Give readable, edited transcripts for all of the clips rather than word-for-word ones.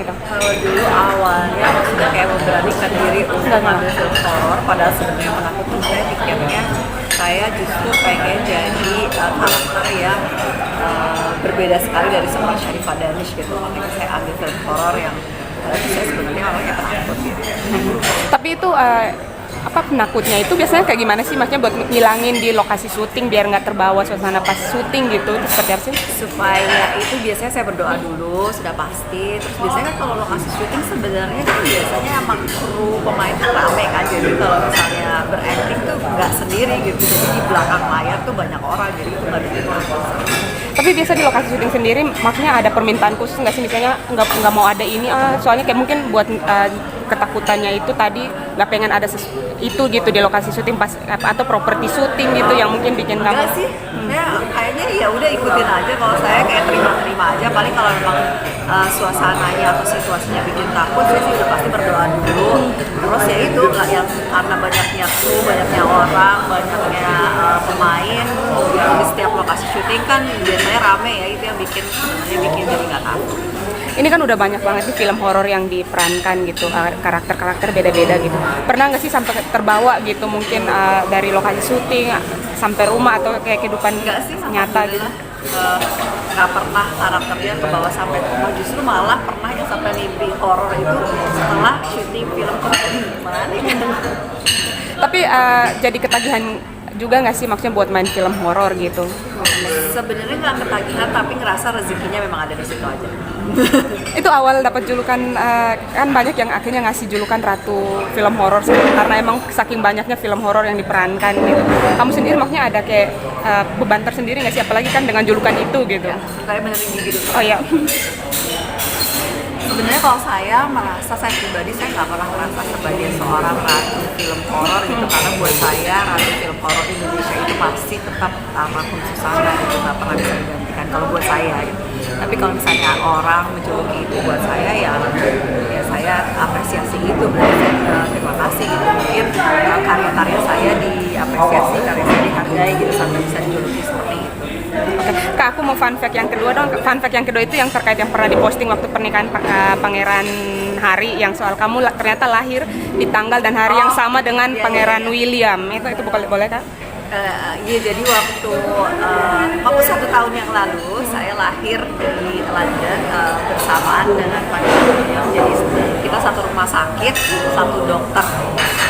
gitu? Kalau dulu awalnya maksudnya kayak memberanikan diri untuk ngambil film horor, padahal sebenarnya menakutkan saya pikirnya saya justru pengen jadi karakter yang berbeda sekali dari seorang Sharifah Danish gitu, makanya saya ambil film horor yang saya sebenarnya orangnya penakut gitu. Tapi itu apa penakutnya itu biasanya kayak gimana sih, maksudnya buat ngilangin di lokasi syuting biar nggak terbawa suasana pas syuting gitu, itu seperti apa sih? Supaya itu biasanya saya berdoa dulu sudah pasti, terus biasanya kan kalau lokasi syuting sebenarnya kan biasanya emang kru pemain tuh rame kan, jadi kalau misalnya berakting tuh nggak sendiri gitu, jadi di belakang layar tuh banyak orang, jadi itu nggak bikin orang bosan. Tapi biasa di lokasi syuting sendiri maksudnya ada permintaan khusus nggak sih, misalnya nggak mau ada ini soalnya kayak mungkin buat ketakutannya itu tadi nggak pengen ada itu gitu di lokasi syuting pas atau properti syuting gitu yang mungkin bikin kamu? Enggak sih, saya kayaknya ya udah ikutin aja, kalau saya kayak terima-terima aja, paling kalau memang suasananya atau situasinya bikin takut saya sih udah pasti berdoa dulu, terus ya itu lah yang karena banyaknya kru, banyaknya orang, banyaknya pemain di setiap lokasi syuting kan biasanya rame ya, itu yang bikin jadi nggak takut. Ini kan udah banyak banget nih film horor yang diperankan gitu, karakter-karakter beda-beda gitu. Pernah nggak sih sampai terbawa gitu mungkin dari lokasi syuting sampai rumah atau kayak kehidupan Enggak sih, nyata gitu? nggak pernah karakternya ke bawah sampai ke rumah, justru malah pernah yang sampai mimpi horor itu setelah syuting film mana gitu. Tapi jadi ketagihan juga nggak sih maksudnya buat main film horor gitu? Sebenarnya nggak ketagihan, tapi ngerasa rezekinya memang ada di situ aja. Itu awal dapat julukan, kan banyak yang akhirnya ngasih julukan Ratu Film Horor karena emang saking banyaknya film horor yang diperankan gitu. Kamu sendiri maksudnya ada kayak beban tersendiri nggak sih, apalagi kan dengan julukan itu gitu? Ya, kayak benerin gigi gitu. Oh iya. Sebenarnya kalau saya merasa, saya pribadi saya nggak pernah merasa sebagai seorang ratu film horor gitu, karena buat saya ratu film horor Indonesia itu pasti tetap Rahma Susana, itu nggak pernah bisa digantikan kalau buat saya gitu. Tapi kalau misalnya orang menjuluki itu buat saya ya saya apresiasi itu, berarti terima kasih gitu, mungkin karya-karya saya diapresiasi, karya saya dihargai gitu sampai bisa dijuluki seperti itu. Oke. Kak, aku mau fun fact yang kedua dong. Fun fact yang kedua itu yang terkait yang pernah diposting waktu pernikahan Pangeran Harry, yang soal kamu ternyata lahir di tanggal dan hari yang sama dengan Pangeran William. Itu boleh Kak? Iya, jadi waktu 1 tahun yang lalu saya lahir di London bersamaan dengan Pangeran William. Jadi kita satu rumah sakit, satu dokter.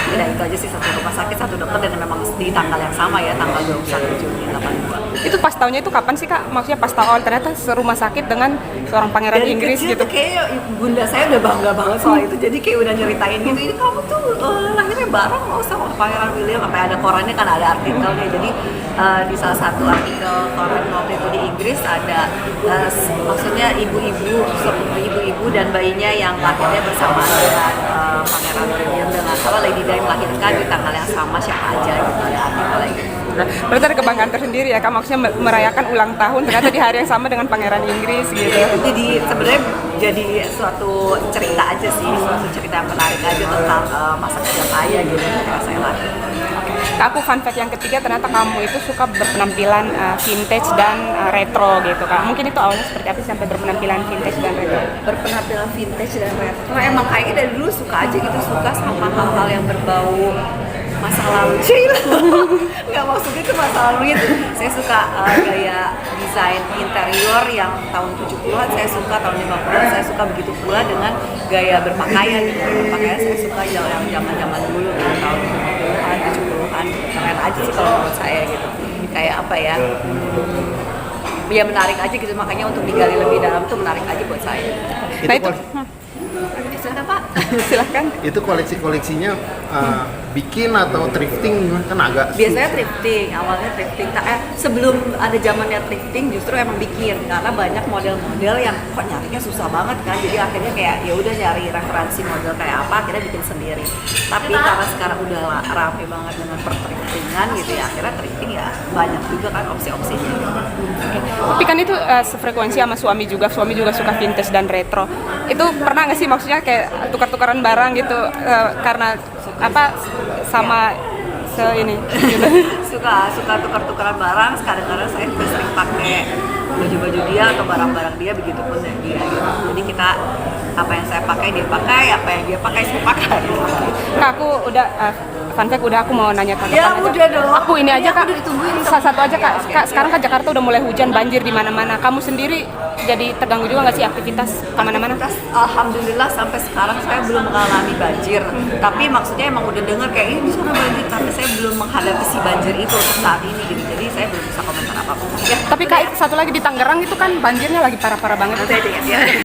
Tidak itu aja sih, satu rumah sakit, satu dokter, dan memang di tanggal yang sama ya, tanggal 21 Juni 82. Itu pas tahunnya itu kapan sih Kak? Maksudnya pas tahun ternyata serumah sakit dengan seorang pangeran dari Inggris kecil gitu. Tuh kayak bunda saya udah bangga banget soal itu, jadi kayak udah nyeritain gitu, ini kamu tuh lahirnya bareng loh sama Pangeran William, sampai ada korannya kan, ada artikelnya. Jadi di salah satu artikel koran waktu itu di Inggris ada maksudnya ibu-ibu dan bayinya yang lahirnya bersamaan dengan Pangeran William, dengan salah Lady Di melahirkan di tanggal yang sama, siapa aja gitu, ada artikelnya gitu. Berarti ada kebanggaan tersendiri ya Kak, maksudnya merayakan ulang tahun ternyata di hari yang sama dengan Pangeran Inggris gitu. Jadi sebenarnya jadi suatu cerita aja sih, suatu cerita yang menarik aja tentang masa kecil saya gitu ketika saya lahir. Kak, aku fun fact yang ketiga, ternyata kamu itu suka berpenampilan vintage dan retro gitu Kak. Mungkin itu awalnya seperti apa sih sampai berpenampilan vintage dan retro? Berpenampilan vintage dan retro emang kayaknya dari dulu suka aja gitu, suka sama hal-hal yang berbau masa lalu. Nggak, maksudnya itu masa lalu gitu. Saya suka gaya desain interior yang tahun 70-an, saya suka tahun 50-an, saya suka begitu pula dengan gaya berpakaian gitu. Berpakaian saya suka yang zaman-zaman dulu gitu, tahun 50-an, 70-an. Keren aja sih kalau menurut saya gitu. Kayak apa ya? Ya menarik aja gitu, makanya untuk digali lebih dalam tuh menarik aja buat saya. Nah itu Silakan Pak. silahkan. Itu koleksi-koleksinya bikin atau thrifting kan agak Biasanya thrifting, awalnya thrifting. Sebelum ada zamannya thrifting justru emang bikin, karena banyak model-model yang kok nyarinya susah banget kan. Jadi akhirnya kayak ya udah nyari referensi model kayak apa, akhirnya bikin sendiri. Tapi karena sekarang udah rame banget dengan perthriftingan gitu ya, akhirnya thrifting ya banyak juga kan opsi-opsinya. Tapi kan itu sefrekuensi sama suami juga suka vintage dan retro. Itu pernah nggak sih maksudnya kayak tukar-tukaran barang gitu karena apa sama ini gitu. suka tukar-tukaran barang, kadang-kadang saya juga sering pakai baju-baju dia atau barang-barang dia, begitupun dengan dia gitu. Jadi kita apa yang saya pakai dia pakai, apa yang dia pakai saya pakai. Kak, aku udah fun fact, udah aku mau nanya tanggapan Ya, aja. udah dong. Aku ini Ini aja aku Kak. udah ditungguin Salah satu aja Kak. Ya, oke. Kak, sekarang kan Jakarta udah mulai hujan, banjir di mana-mana. Kamu sendiri jadi terganggu juga nggak sih aktivitas kemana-mana? Alhamdulillah sampai sekarang saya belum mengalami banjir. Tapi maksudnya emang udah dengar kayak ini di sana banjir, tapi saya belum menghadapi si banjir itu untuk saat ini gitu. Jadi saya belum bisa komentar apapun. Ya, Tapi Kak, satu lagi di Tangerang itu kan banjirnya lagi parah-parah banget. nanti aja ya.